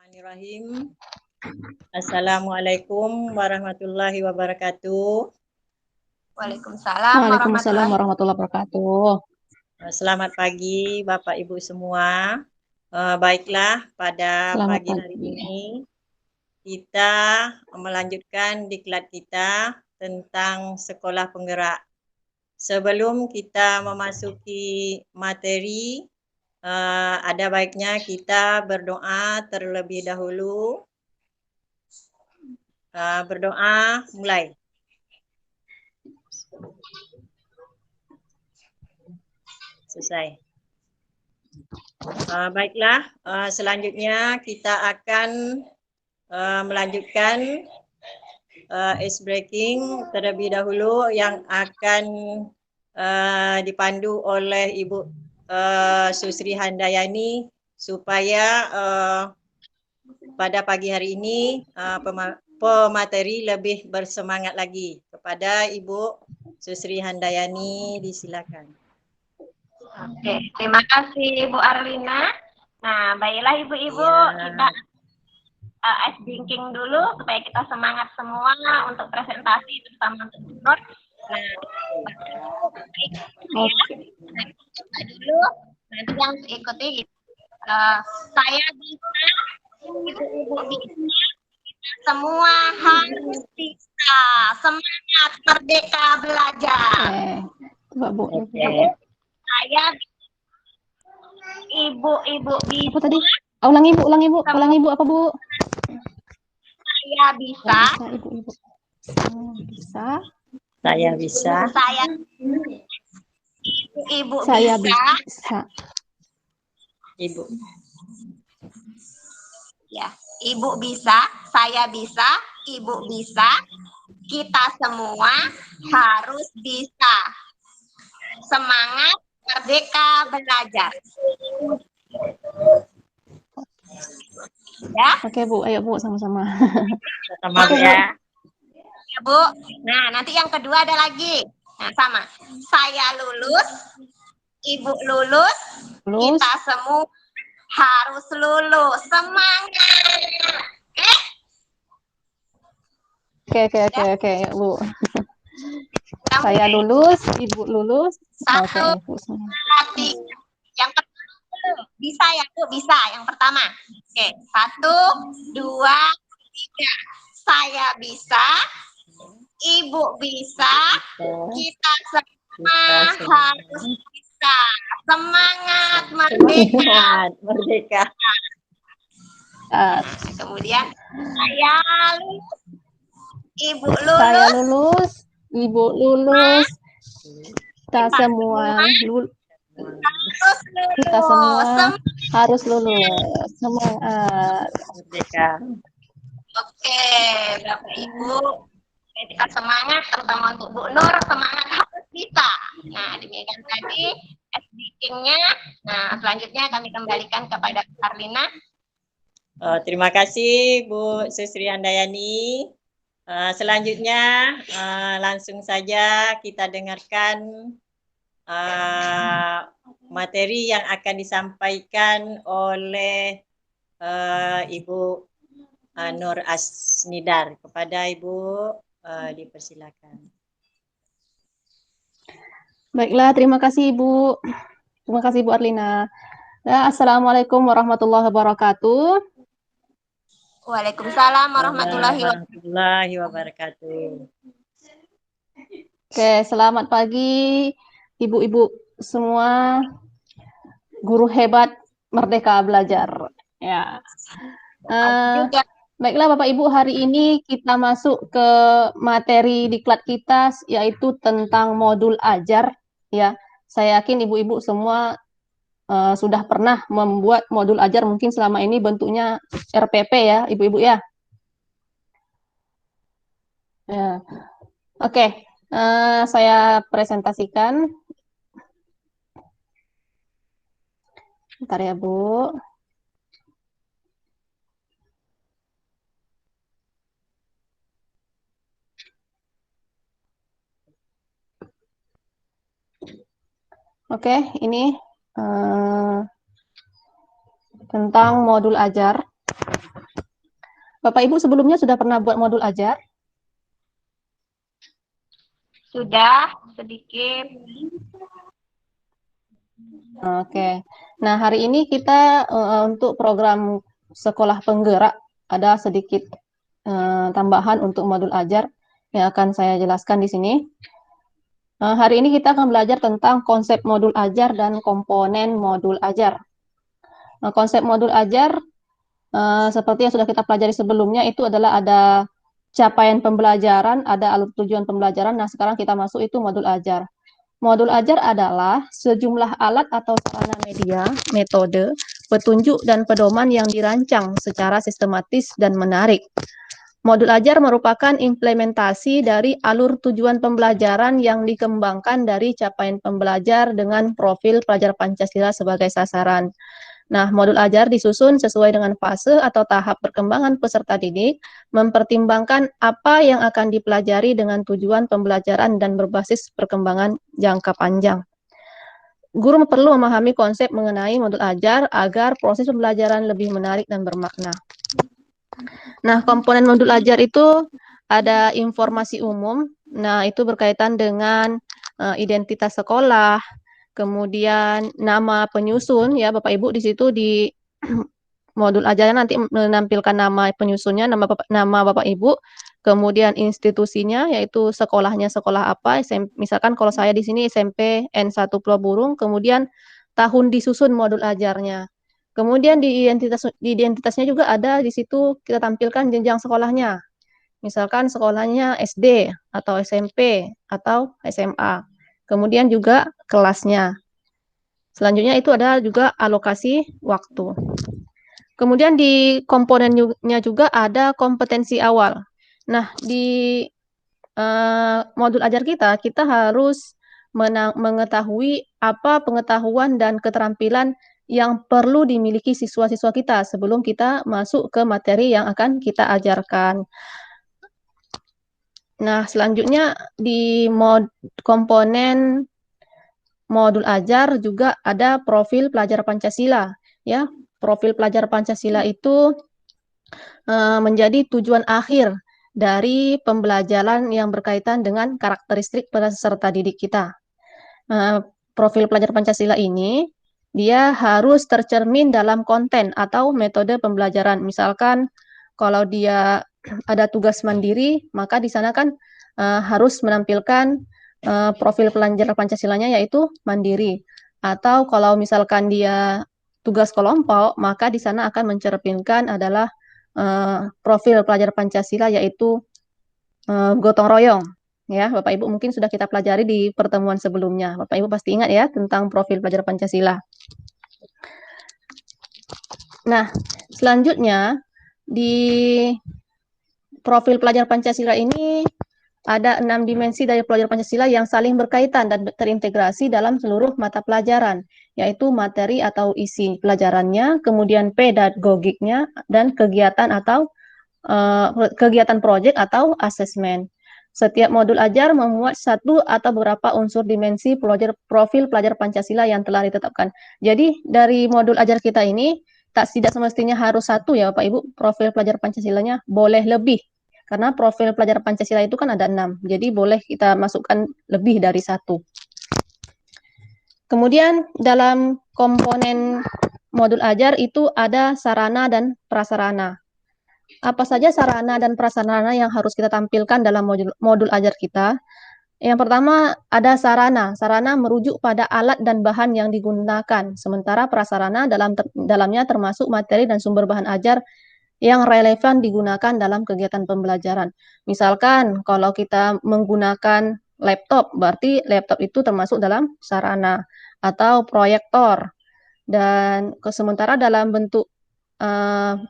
Bismillahirrahmanirrahim. Assalamualaikum warahmatullahi wabarakatuh. Waalaikumsalam warahmatullahi wabarakatuh. Selamat pagi Bapak Ibu semua. Baiklah, pada pagi hari ini kita melanjutkan diklat kita tentang sekolah penggerak. Sebelum kita memasuki materi, ada baiknya kita berdoa terlebih dahulu. Berdoa mulai. Selesai. Baiklah, selanjutnya kita akan melanjutkan ice breaking terlebih dahulu yang akan dipandu oleh Ibu Susri Handayani supaya pada pagi hari ini pemateri lebih bersemangat lagi. Kepada Ibu Susri Handayani, disilakan. Oke, terima kasih Bu Arlina. Nah, baiklah Ibu-Ibu, kita ice drinking dulu supaya kita semangat semua untuk presentasi, terutama untuk Bunur. Nah, dulu nanti yang ikuti saya bisa, Ibu-Ibu bisa, kita semua harus bisa. Semangat merdeka belajar. Bu. Saya Ibu-Ibu bisa. Apa tadi? Ulangi Bu, apa Bu? Saya bisa. Ibu-ibu. Bisa. Saya bisa. Saya Ibu Saya bisa. Ibu. Ya, Ibu bisa, saya bisa, Ibu bisa. Kita semua harus bisa. Semangat merdeka belajar. Ya. Oke Bu, ayo Bu sama-sama. Sama ya. Ya Bu. Nah, nanti yang kedua ada lagi. Nah, sama. Saya lulus, Ibu lulus, kita semua harus lulus. Semangat. Oke, ya Bu. Saya lulus, Ibu lulus. Satu, Oke. yang pertama bisa ya Bu, bisa. Yang pertama. Oke, 1, 2, 3. Saya bisa, Ibu bisa, kita semua harus bisa. Semangat merdeka. Merdeka. Kemudian saya lulus, Ibu lulus. Saya lulus, Ibu lulus. Kita semua lulus. Kita semua harus lulus. Semangat merdeka. Oke, Bapak Ibu, kita semangat, terutama untuk Bu Nur, semangat harus bisa. Nah, demikian tadi speaking-nya. Nah, selanjutnya kami kembalikan kepada Arlina. Terima kasih Bu Susri Handayani. Selanjutnya langsung saja kita dengarkan materi yang akan disampaikan oleh Ibu Nur Asnidar. Kepada Ibu dipersilakan. Baiklah, terima kasih Ibu. Terima kasih Bu Arlina. Assalamualaikum warahmatullahi wabarakatuh. Waalaikumsalam warahmatullahi wabarakatuh. Oke, selamat pagi Ibu-ibu semua, guru hebat Merdeka Belajar. Ya. Baiklah Bapak Ibu, hari ini kita masuk ke materi diklat kita, yaitu tentang modul ajar. Ya, saya yakin Ibu-ibu semua sudah pernah membuat modul ajar, mungkin selama ini bentuknya RPP ya, Ibu-ibu ya. Ya. Oke, saya presentasikan. Bentar ya, Bu. Oke, ini tentang modul ajar. Bapak Ibu sebelumnya sudah pernah buat modul ajar? Sudah sedikit. Oke. Nah, hari ini kita untuk program sekolah penggerak ada sedikit tambahan untuk modul ajar yang akan saya jelaskan di sini. Hari ini kita akan belajar tentang konsep modul ajar dan komponen modul ajar. Konsep modul ajar seperti yang sudah kita pelajari sebelumnya itu adalah ada capaian pembelajaran, ada alur tujuan pembelajaran. Nah, sekarang kita masuk itu modul ajar. Modul ajar adalah sejumlah alat atau sarana media, metode, petunjuk, dan pedoman yang dirancang secara sistematis dan menarik. Modul ajar merupakan implementasi dari alur tujuan pembelajaran yang dikembangkan dari capaian pembelajar dengan profil pelajar Pancasila sebagai sasaran. Nah, modul ajar disusun sesuai dengan fase atau tahap perkembangan peserta didik, mempertimbangkan apa yang akan dipelajari dengan tujuan pembelajaran dan berbasis perkembangan jangka panjang. Guru perlu memahami konsep mengenai modul ajar agar proses pembelajaran lebih menarik dan bermakna. Nah, komponen modul ajar itu ada informasi umum. Nah, itu berkaitan dengan identitas sekolah, kemudian nama penyusun ya Bapak Ibu di situ di modul ajarnya nanti menampilkan nama penyusunnya, nama Bapak Ibu, kemudian institusinya yaitu sekolahnya sekolah apa, misalkan kalau saya di sini SMP N1 Pulau Burung, kemudian tahun disusun modul ajarnya. Kemudian di identitasnya juga ada di situ kita tampilkan jenjang sekolahnya. Misalkan sekolahnya SD atau SMP atau SMA. Kemudian juga kelasnya. Selanjutnya itu ada juga alokasi waktu. Kemudian di komponennya juga ada kompetensi awal. Nah, di modul ajar kita harus mengetahui apa pengetahuan dan keterampilan yang perlu dimiliki siswa-siswa kita sebelum kita masuk ke materi yang akan kita ajarkan. Nah, selanjutnya di komponen modul ajar juga ada profil pelajar Pancasila. Ya, profil pelajar Pancasila itu menjadi tujuan akhir dari pembelajaran yang berkaitan dengan karakteristik peserta didik kita. Profil pelajar Pancasila ini dia harus tercermin dalam konten atau metode pembelajaran. Misalkan kalau dia ada tugas mandiri, maka di sana kan harus menampilkan profil pelajar Pancasilanya yaitu mandiri. Atau kalau misalkan dia tugas kelompok, maka di sana akan mencerminkan adalah profil pelajar Pancasila yaitu gotong royong. Ya, Bapak Ibu mungkin sudah kita pelajari di pertemuan sebelumnya. Bapak Ibu pasti ingat ya tentang profil pelajar Pancasila. Nah, selanjutnya di profil pelajar Pancasila ini ada 6 dimensi dari pelajar Pancasila yang saling berkaitan dan terintegrasi dalam seluruh mata pelajaran, yaitu materi atau isi pelajarannya, kemudian pedagogiknya, dan kegiatan atau kegiatan proyek atau asesmen. Setiap modul ajar memuat satu atau beberapa unsur dimensi profil pelajar Pancasila yang telah ditetapkan. Jadi dari modul ajar kita ini tidak semestinya harus satu ya Bapak Ibu, profil pelajar Pancasilanya boleh lebih. Karena profil pelajar Pancasila itu kan ada 6, jadi boleh kita masukkan lebih dari satu. Kemudian dalam komponen modul ajar itu ada sarana dan prasarana. Apa saja sarana dan prasarana yang harus kita tampilkan dalam modul ajar kita? Yang pertama ada sarana. Sarana merujuk pada alat dan bahan yang digunakan. Sementara prasarana dalamnya termasuk materi dan sumber bahan ajar yang relevan digunakan dalam kegiatan pembelajaran. Misalkan kalau kita menggunakan laptop, berarti laptop itu termasuk dalam sarana atau proyektor. Dan sementara dalam bentuk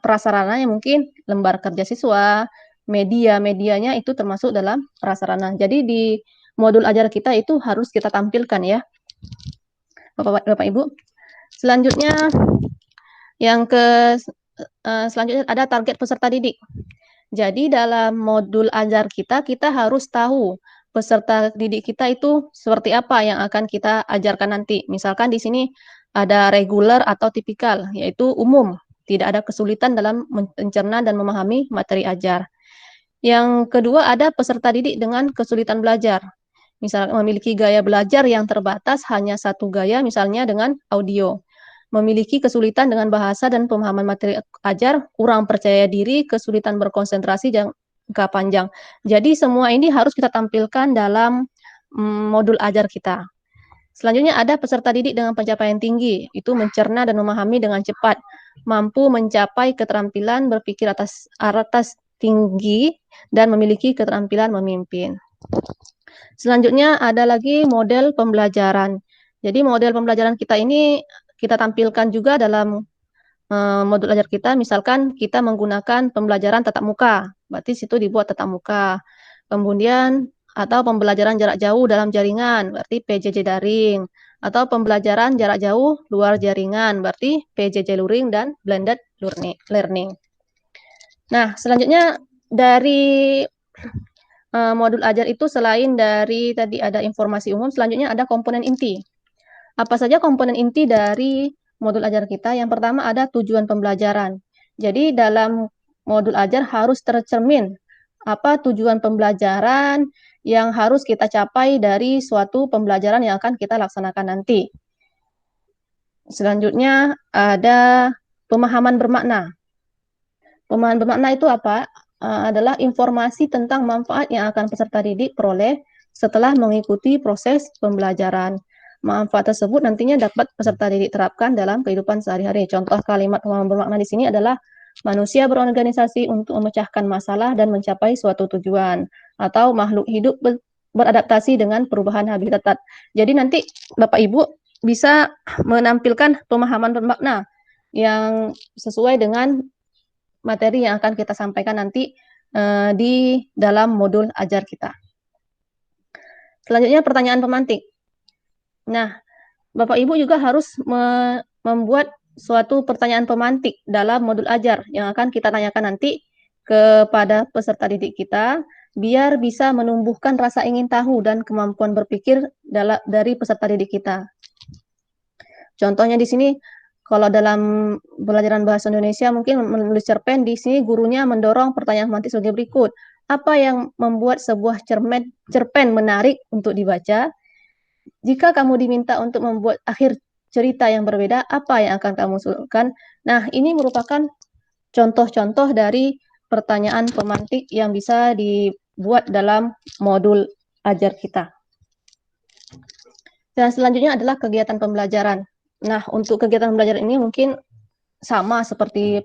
prasarananya mungkin lembar kerja siswa, medianya itu termasuk dalam prasarana. Jadi di modul ajar kita itu harus kita tampilkan ya, Bapak Ibu. Selanjutnya selanjutnya ada target peserta didik. Jadi dalam modul ajar kita harus tahu peserta didik kita itu seperti apa yang akan kita ajarkan nanti. Misalkan di sini ada reguler atau tipikal, yaitu umum. tidak ada kesulitan dalam mencerna dan memahami materi ajar. Yang kedua, ada peserta didik dengan kesulitan belajar. Misal memiliki gaya belajar yang terbatas hanya satu gaya, misalnya dengan audio. Memiliki kesulitan dengan bahasa dan pemahaman materi ajar, kurang percaya diri, kesulitan berkonsentrasi jangka panjang. Jadi semua ini harus kita tampilkan dalam modul ajar kita. Selanjutnya ada peserta didik dengan pencapaian tinggi, itu mencerna dan memahami dengan cepat, mampu mencapai keterampilan berpikir atas tinggi, dan memiliki keterampilan memimpin. Selanjutnya ada lagi model pembelajaran. Jadi model pembelajaran kita ini kita tampilkan juga dalam modul ajar kita, misalkan kita menggunakan pembelajaran tatap muka, berarti situ dibuat tatap muka. Kemudian atau pembelajaran jarak jauh dalam jaringan, berarti PJJ daring, atau pembelajaran jarak jauh luar jaringan, berarti PJJ luring dan blended learning. Nah, selanjutnya dari modul ajar itu selain dari tadi ada informasi umum, selanjutnya ada komponen inti. Apa saja komponen inti dari modul ajar kita? Yang pertama ada tujuan pembelajaran. Jadi dalam modul ajar harus tercermin apa tujuan pembelajaran yang harus kita capai dari suatu pembelajaran yang akan kita laksanakan nanti. Selanjutnya ada pemahaman bermakna. Pemahaman bermakna itu apa? Adalah informasi tentang manfaat yang akan peserta didik peroleh setelah mengikuti proses pembelajaran. Manfaat tersebut nantinya dapat peserta didik terapkan dalam kehidupan sehari-hari. Contoh kalimat pemahaman bermakna di sini adalah manusia berorganisasi untuk memecahkan masalah dan mencapai suatu tujuan, atau makhluk hidup beradaptasi dengan perubahan habitat. Jadi nanti Bapak Ibu bisa menampilkan pemahaman bermakna yang sesuai dengan materi yang akan kita sampaikan nanti di dalam modul ajar kita. Selanjutnya pertanyaan pemantik. Nah, Bapak Ibu juga harus membuat suatu pertanyaan pemantik dalam modul ajar yang akan kita tanyakan nanti kepada peserta didik kita, biar bisa menumbuhkan rasa ingin tahu dan kemampuan berpikir dari peserta didik kita. Contohnya di sini, kalau dalam pelajaran bahasa Indonesia mungkin menulis cerpen, di sini gurunya mendorong pertanyaan pemantik sebagai berikut. Apa yang membuat sebuah cerpen menarik untuk dibaca? Jika kamu diminta untuk membuat akhir cerita yang berbeda, apa yang akan kamu usulkan? Nah, ini merupakan contoh-contoh dari pertanyaan pemantik yang bisa dibuat dalam modul ajar kita. Dan selanjutnya adalah kegiatan pembelajaran. Nah, untuk kegiatan pembelajaran ini mungkin sama seperti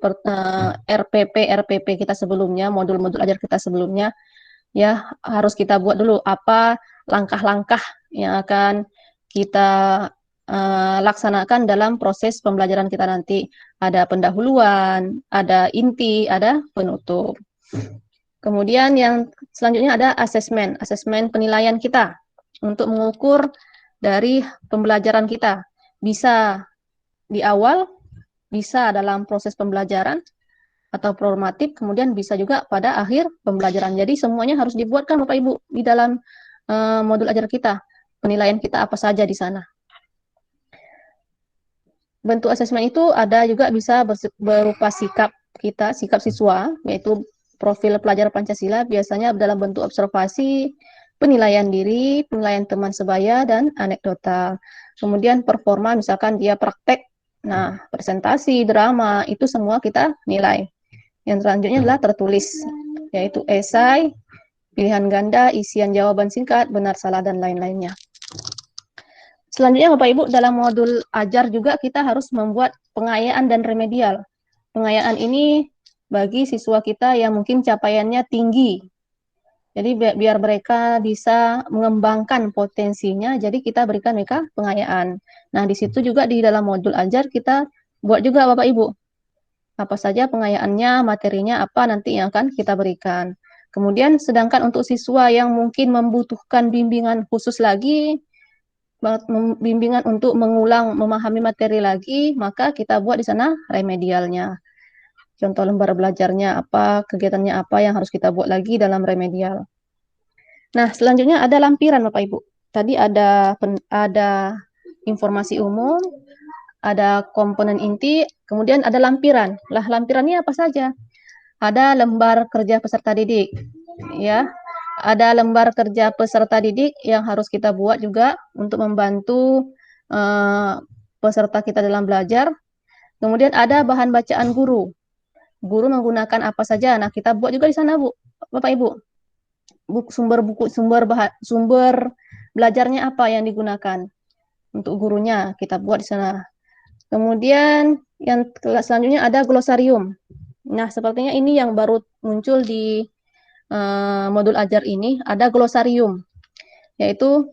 RPP kita sebelumnya, modul-modul ajar kita sebelumnya. Ya, harus kita buat dulu apa langkah-langkah yang akan kita laksanakan dalam proses pembelajaran kita nanti. Ada pendahuluan, ada inti, ada penutup. Kemudian yang selanjutnya ada asesmen penilaian kita untuk mengukur dari pembelajaran kita. Bisa di awal, bisa dalam proses pembelajaran atau formatif, kemudian bisa juga pada akhir pembelajaran. Jadi semuanya harus dibuatkan Bapak Ibu di dalam modul ajar kita. Penilaian kita apa saja di sana. Bentuk asesmen itu ada juga bisa berupa sikap kita, sikap siswa, yaitu profil pelajar Pancasila, biasanya dalam bentuk observasi, penilaian diri, penilaian teman sebaya, dan anekdotal. Kemudian performa, misalkan dia praktek, nah presentasi, drama, itu semua kita nilai. Yang selanjutnya adalah tertulis, yaitu esai, pilihan ganda, isian jawaban singkat, benar, salah, dan lain-lainnya. Selanjutnya Bapak Ibu, dalam modul ajar juga kita harus membuat pengayaan dan remedial. Pengayaan ini bagi siswa kita yang mungkin capaiannya tinggi. Jadi biar mereka bisa mengembangkan potensinya, jadi kita berikan mereka pengayaan. Nah, di situ juga di dalam modul ajar kita buat juga Bapak Ibu. Apa saja pengayaannya, materinya apa nanti yang akan kita berikan. Kemudian sedangkan untuk siswa yang mungkin membutuhkan bimbingan khusus lagi, bimbingan untuk mengulang memahami materi lagi, maka kita buat di sana remedialnya. Contoh lembar belajarnya apa, kegiatannya apa yang harus kita buat lagi dalam remedial. Nah, selanjutnya ada lampiran Bapak Ibu. Tadi ada informasi umum, ada komponen inti, kemudian ada lampiran. Lah, lampirannya apa saja? Ada lembar kerja peserta didik, ya. Ada lembar kerja peserta didik yang harus kita buat juga untuk membantu peserta kita dalam belajar. Kemudian ada bahan bacaan guru. Guru menggunakan apa saja. Nah, kita buat juga di sana, Bu. Bapak Ibu. Sumber belajarnya apa yang digunakan untuk gurunya, kita buat di sana. Kemudian yang selanjutnya ada glosarium. Nah, sepertinya ini yang baru muncul di modul ajar ini, ada glosarium, yaitu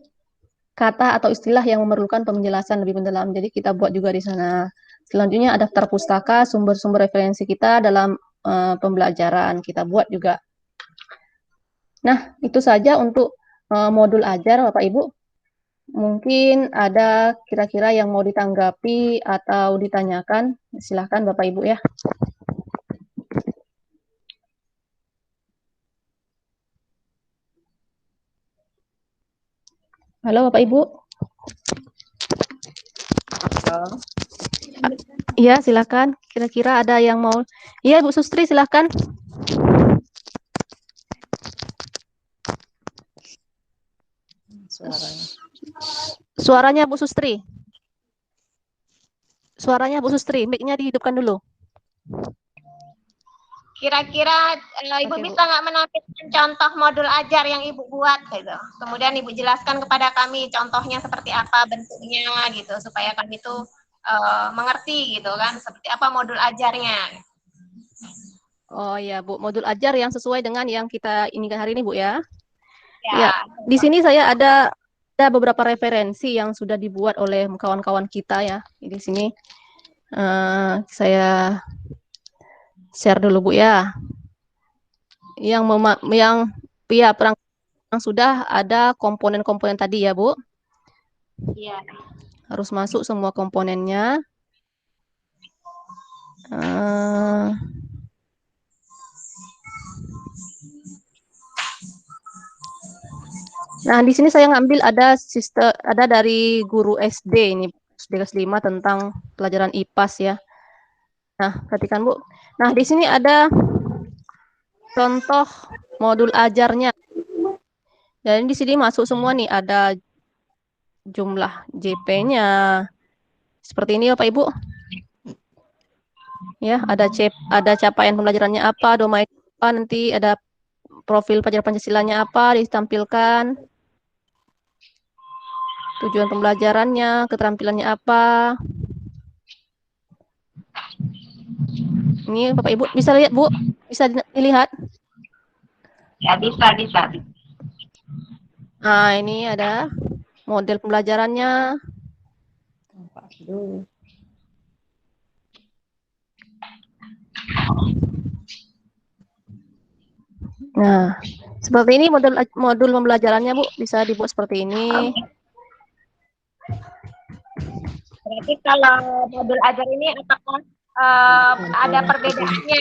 kata atau istilah yang memerlukan penjelasan lebih mendalam. Jadi kita buat juga di sana. Selanjutnya ada daftar pustaka, sumber-sumber referensi kita dalam pembelajaran, kita buat juga. Nah, itu saja untuk modul ajar, Bapak Ibu. Mungkin ada kira-kira yang mau ditanggapi atau ditanyakan, silahkan Bapak Ibu ya. Halo Bapak Ibu. Oh, Iya, silakan. Kira-kira ada yang mau. Iya, Bu Sustri, silakan. suaranya. Suaranya Bu Sustri. Suaranya Bu Sustri, mic-nya dihidupkan dulu. Kira-kira Ibu Oke, Bu. bisa nggak menampilkan contoh modul ajar yang Ibu buat gitu. Kemudian Ibu jelaskan kepada kami contohnya seperti apa bentuknya gitu supaya kami tuh mengerti gitu kan seperti apa modul ajarnya. Oh ya, Bu, modul ajar yang sesuai dengan yang kita inikan hari ini, Bu ya. Ya. Ya, di sini saya ada beberapa referensi yang sudah dibuat oleh kawan-kawan kita ya. Di sini saya share dulu Bu ya. Yang sudah ada komponen-komponen tadi ya Bu. Iya. Harus masuk semua komponennya. Nah, di sini saya ngambil ada dari guru SD ini, SD kelas 5 tentang pelajaran IPAS ya. Nah, perhatikan Bu. Nah, di sini ada contoh modul ajarnya. Dan di sini masuk semua nih, ada jumlah JP-nya. Seperti ini Bapak Ibu. Ya, ada capaian pembelajarannya apa, domain apa, nanti ada profil pelajar Pancasilanya apa ditampilkan. Tujuan pembelajarannya, keterampilannya apa. Ini Bapak Ibu bisa lihat Bu, bisa dilihat. Ya, bisa. Nah, ini ada model pembelajarannya. Nah, seperti ini modul pembelajarannya Bu, bisa dibuat seperti ini. Berarti kalau modul ajar ini apakah ada perbedaannya?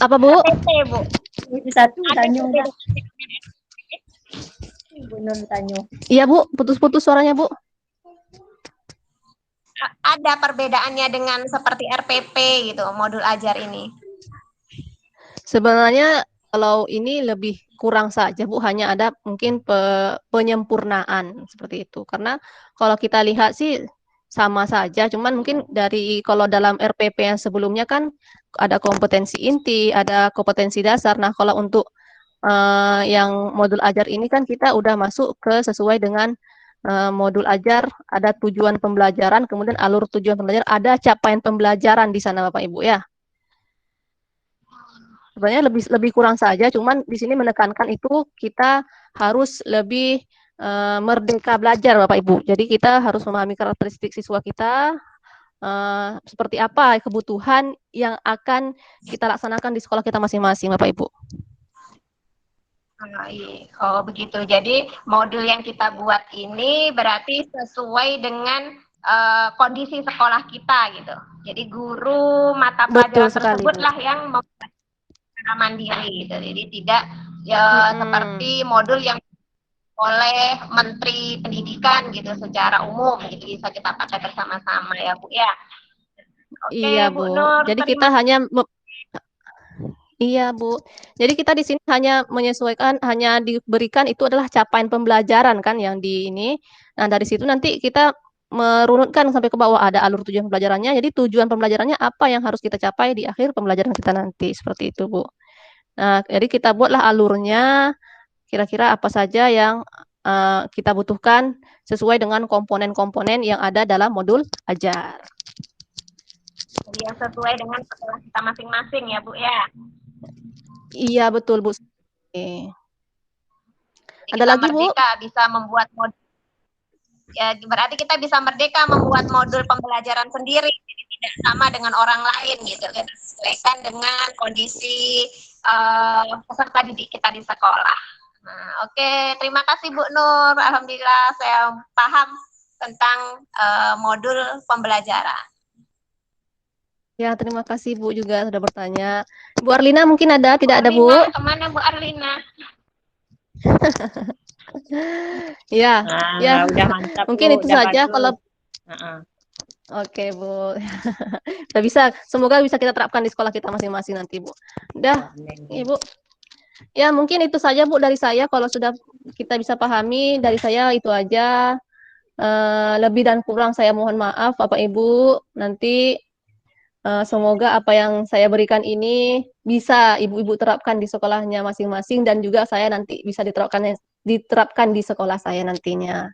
Apa Bu? RPP, Bu. Satu Ada tanya perbedaannya. Iya Bu, putus-putus suaranya Bu. Ada perbedaannya dengan seperti RPP gitu, modul ajar ini. Sebenarnya kalau ini lebih kurang saja Bu, hanya ada mungkin penyempurnaan seperti itu. Karena kalau kita lihat sih sama saja, cuman mungkin kalau dalam RPP yang sebelumnya kan ada kompetensi inti, ada kompetensi dasar. Nah, kalau untuk yang modul ajar ini kan kita udah masuk ke sesuai dengan modul ajar, ada tujuan pembelajaran, kemudian alur tujuan pembelajaran, ada capaian pembelajaran di sana Bapak Ibu ya. Sebenarnya lebih kurang saja, cuman di sini menekankan itu kita harus lebih merdeka belajar Bapak Ibu. Jadi kita harus memahami karakteristik siswa kita, seperti apa kebutuhan yang akan kita laksanakan di sekolah kita masing-masing Bapak Ibu. Oh begitu. Jadi modul yang kita buat ini berarti sesuai dengan kondisi sekolah kita gitu. Jadi guru mata pelajaran tersebutlah yang membuat mandiri gitu. Jadi tidak seperti modul yang oleh Menteri Pendidikan gitu secara umum gitu bisa kita pakai bersama-sama ya Bu ya. Oke Iya, Bu Bu. Nur, Jadi kita terima hanya Iya, Bu. Jadi kita di sini hanya menyesuaikan, hanya diberikan itu adalah capaian pembelajaran kan yang di ini. Nah, dari situ nanti kita merunutkan sampai ke bawah ada alur tujuan pembelajarannya. Jadi tujuan pembelajarannya apa yang harus kita capai di akhir pembelajaran kita nanti, seperti itu, Bu. Nah, jadi kita buatlah alurnya, kira-kira apa saja yang kita butuhkan sesuai dengan komponen-komponen yang ada dalam modul ajar. yang sesuai dengan sekolah kita masing-masing ya Bu ya. Iya, betul, Bu. Oke. Jadi Ada kita lagi, Bu? merdeka bisa membuat modul ya berarti kita bisa merdeka membuat modul pembelajaran sendiri jadi tidak sama dengan orang lain gitu kita sesuaikan dengan kondisi peserta didik kita di sekolah. Nah, oke, terima kasih Bu Nur. Alhamdulillah saya paham tentang modul pembelajaran. Ya, terima kasih Bu juga sudah bertanya. Bu Arlina mungkin ada, tidak ada Bu? Arlina, kemana Bu Arlina? Ya, ya. udah mantap Mungkin Bu, itu udah saja bagus. kalau Oke, Bu. Udah bisa, semoga bisa kita terapkan di sekolah kita masing-masing nanti, Bu. Udah, Ibu. Ya, mungkin itu saja, Bu, dari saya. Kalau sudah kita bisa pahami, dari saya itu aja. Lebih dan kurang saya mohon maaf, Bapak Ibu. Nanti semoga apa yang saya berikan ini bisa ibu-ibu terapkan di sekolahnya masing-masing dan juga saya nanti bisa diterapkan di sekolah saya nantinya.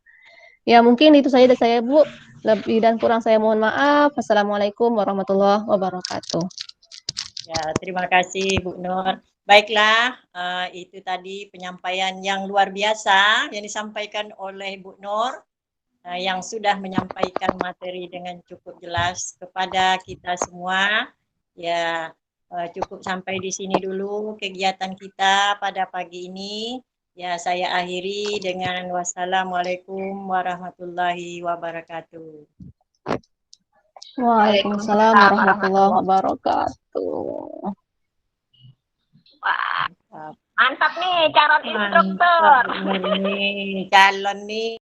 Ya, mungkin itu saja dari saya, Bu. Lebih dan kurang saya mohon maaf. Assalamualaikum warahmatullahi wabarakatuh. Ya, terima kasih Bu Nur. Baiklah, itu tadi penyampaian yang luar biasa yang disampaikan oleh Bu Nur, yang sudah menyampaikan materi dengan cukup jelas kepada kita semua. Ya, cukup sampai di sini dulu kegiatan kita pada pagi ini. Ya, saya akhiri dengan wassalamualaikum warahmatullahi wabarakatuh. Waalaikumsalam warahmatullahi wabarakatuh. Wah, mantap nih calon instruktur. Mantap, ini calon nih.